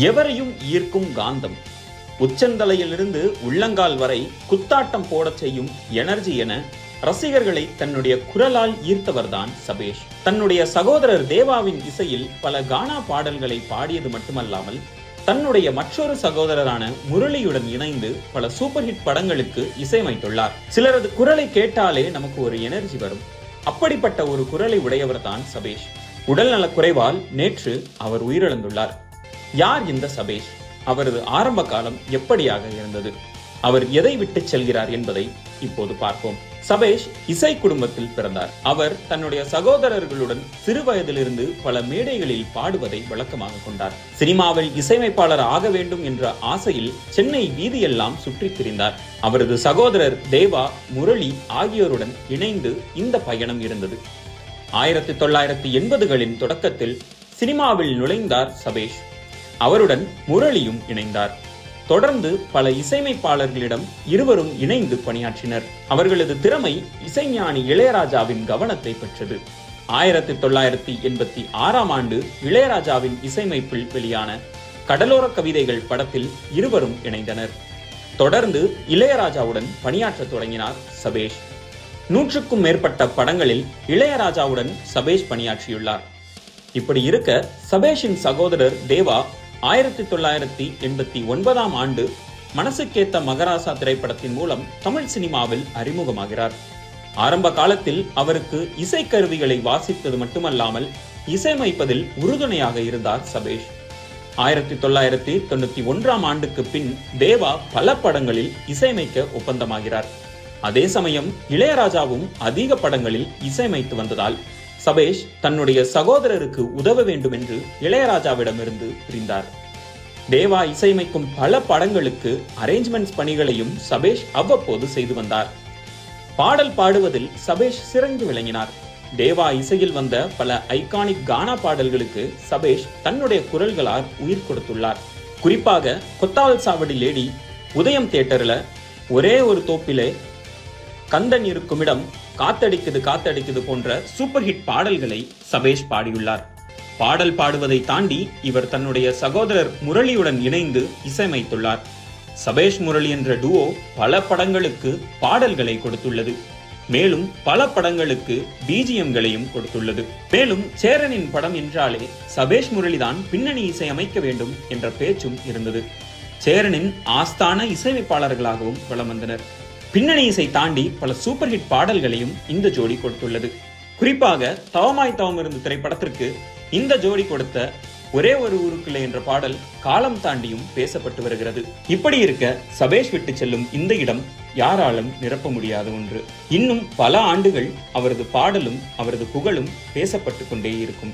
எவரையும் ஈர்க்கும் காந்தம். உச்சந்தலையிலிருந்து உள்ளங்கால் வரை குத்தாட்டம் போடச் செய்யும் எனர்ஜி என ரசிகர்களை தன்னுடைய குரலால் ஈர்த்தவர்தான் சபேஷ். தன்னுடைய சகோதரர் தேவாவின் இசையில் பல கானா பாடல்களை பாடியது மட்டுமல்லாமல் தன்னுடைய மற்றொரு சகோதரரான முரளியுடன் இணைந்து பல சூப்பர் ஹிட் படங்களுக்கு இசையமைத்துள்ளார். சிலரது குரலை கேட்டாலே நமக்கு ஒரு எனர்ஜி வரும். அப்படிப்பட்ட ஒரு குரலை உடையவர் தான் சபேஷ். உடல்நலக் குறைவால் நேற்று அவர் உயிரிழந்துள்ளார். யார் இந்த சபேஷ்? அவரது ஆரம்ப காலம் எப்படியாக இருந்தது? அவர் எதை விட்டு செல்கிறார் என்பதை இப்போது பார்ப்போம். சபேஷ் இசை குடும்பத்தில் பிறந்தார். அவர் தன்னுடைய சகோதரர்களுடன் சிறு வயதிலிருந்து பல மேடைகளில் பாடுவதை வழக்கமாக கொண்டார். சினிமாவில் இசையமைப்பாளர் ஆக வேண்டும் என்ற ஆசையில் சென்னை வீதியெல்லாம் சுற்றித் திரிந்தார். அவரது சகோதரர் தேவா, முரளி ஆகியோருடன் இணைந்து இந்த பயணம் இருந்தது. 1980களின் தொடக்கத்தில் சினிமாவில் நுழைந்தார் சபேஷ். அவருடன் முரளியும் இணைந்தார். தொடர்ந்து பல இசையமைப்பாளர்களிடம் இருவரும் இணைந்து பணியாற்றினர். அவர்களது திறமை இசைஞானி இளையராஜாவின் கவனத்தை பெற்றது. 1986ஆம் ஆண்டு இளையராஜாவின் இசையமைப்பில் வெளியான கடலோர கவிதைகள் படத்தில் இருவரும் இணைந்தனர். தொடர்ந்து இளையராஜாவுடன் பணியாற்ற தொடங்கினார் சபேஷ். 100க்கும் மேற்பட்ட படங்களில் இளையராஜாவுடன் சபேஷ் பணியாற்றியுள்ளார். இப்படி இருக்க சபேஷின் சகோதரர் தேவா 1989ஆம் ஆண்டு மனசுக்கேத்த மகராசா திரைப்படத்தின் மூலம் தமிழ் சினிமாவில் அறிமுகமாகிறார். ஆரம்ப காலத்தில் அவருக்கு இசைக்கருவிகளை வாசிப்பது மட்டுமல்லாமல் இசையமைப்பதில் உறுதுணையாக இருந்தார் சபேஷ். 1991ஆம் ஆண்டுக்கு பின் தேவா பல படங்களில் இசையமைக்க ஒப்பந்தமாகிறார். அதே சமயம் இளையராஜாவும் அதிக படங்களில் இசையமைத்து வந்ததால் சபேஷ் தன்னுடைய சகோதரருக்கு உதவ வேண்டும் என்று இளையராஜாவிடமிருந்து பிரிந்தார். தேவா இசையமைக்கும் பல படங்களுக்கு அரேஞ்ச்மெண்ட்ஸ் பணிகளையும் சபேஷ் அவ்வப்போது செய்து வந்தார். பாடல் பாடுவதில் சபேஷ் சிறந்து விளங்கினார். தேவா இசையில் வந்த பல ஐகானிக் கானா பாடல்களுக்கு சபேஷ் தன்னுடைய குரல்களால் உயிர் கொடுத்துள்ளார். குறிப்பாக கொத்தாவல் சாவடி லேடி, உதயம் தியேட்டர்ல, ஒரே ஒரு தோப்பிலே, கந்தன் இருக்குமிடம், காத்தடிக்குது காத்தடிக்குது போன்ற சூப்பர் ஹிட் பாடல்களை சபேஷ் பாடியுள்ளார். பாடல் பாடுவதை தாண்டி இவர் தன்னுடைய சகோதரர் முரளியுடன் இணைந்து இசையமைத்துள்ளார். சபேஷ் முரளி என்ற டுவோ பல படங்களுக்கு பாடல்களை கொடுத்துள்ளது. மேலும் பல படங்களுக்கு பிஜிஎம்களையும் கொடுத்துள்ளது. மேலும் சேரனின் படம் என்றாலே சபேஷ் முரளிதான் பின்னணி இசை அமைக்க வேண்டும் என்ற பேச்சும் இருந்தது. சேரனின் ஆஸ்தான இசையமைப்பாளர்களாகவும் வலம் வந்தனர். பின்னணி இசை தாண்டி பல சூப்பர் ஹிட் பாடல்களையும் இந்த ஜோடி கொடுத்துள்ளது. குறிப்பாக தவமாய் தவம் இருந்து திரைப்படத்திற்கு இந்த ஜோடி கொடுத்த ஒரே ஒரு ஊருக்குள்ளே என்ற பாடல் காலம் தாண்டியும் பேசப்பட்டு வருகிறது. இப்படி இருக்க சபேஷ் விட்டு செல்லும் இந்த இடம் யாராலும் நிரப்ப முடியாத ஒன்று. இன்னும் பல ஆண்டுகள் அவரது பாடலும் அவரது புகழும் பேசப்பட்டு கொண்டே இருக்கும்.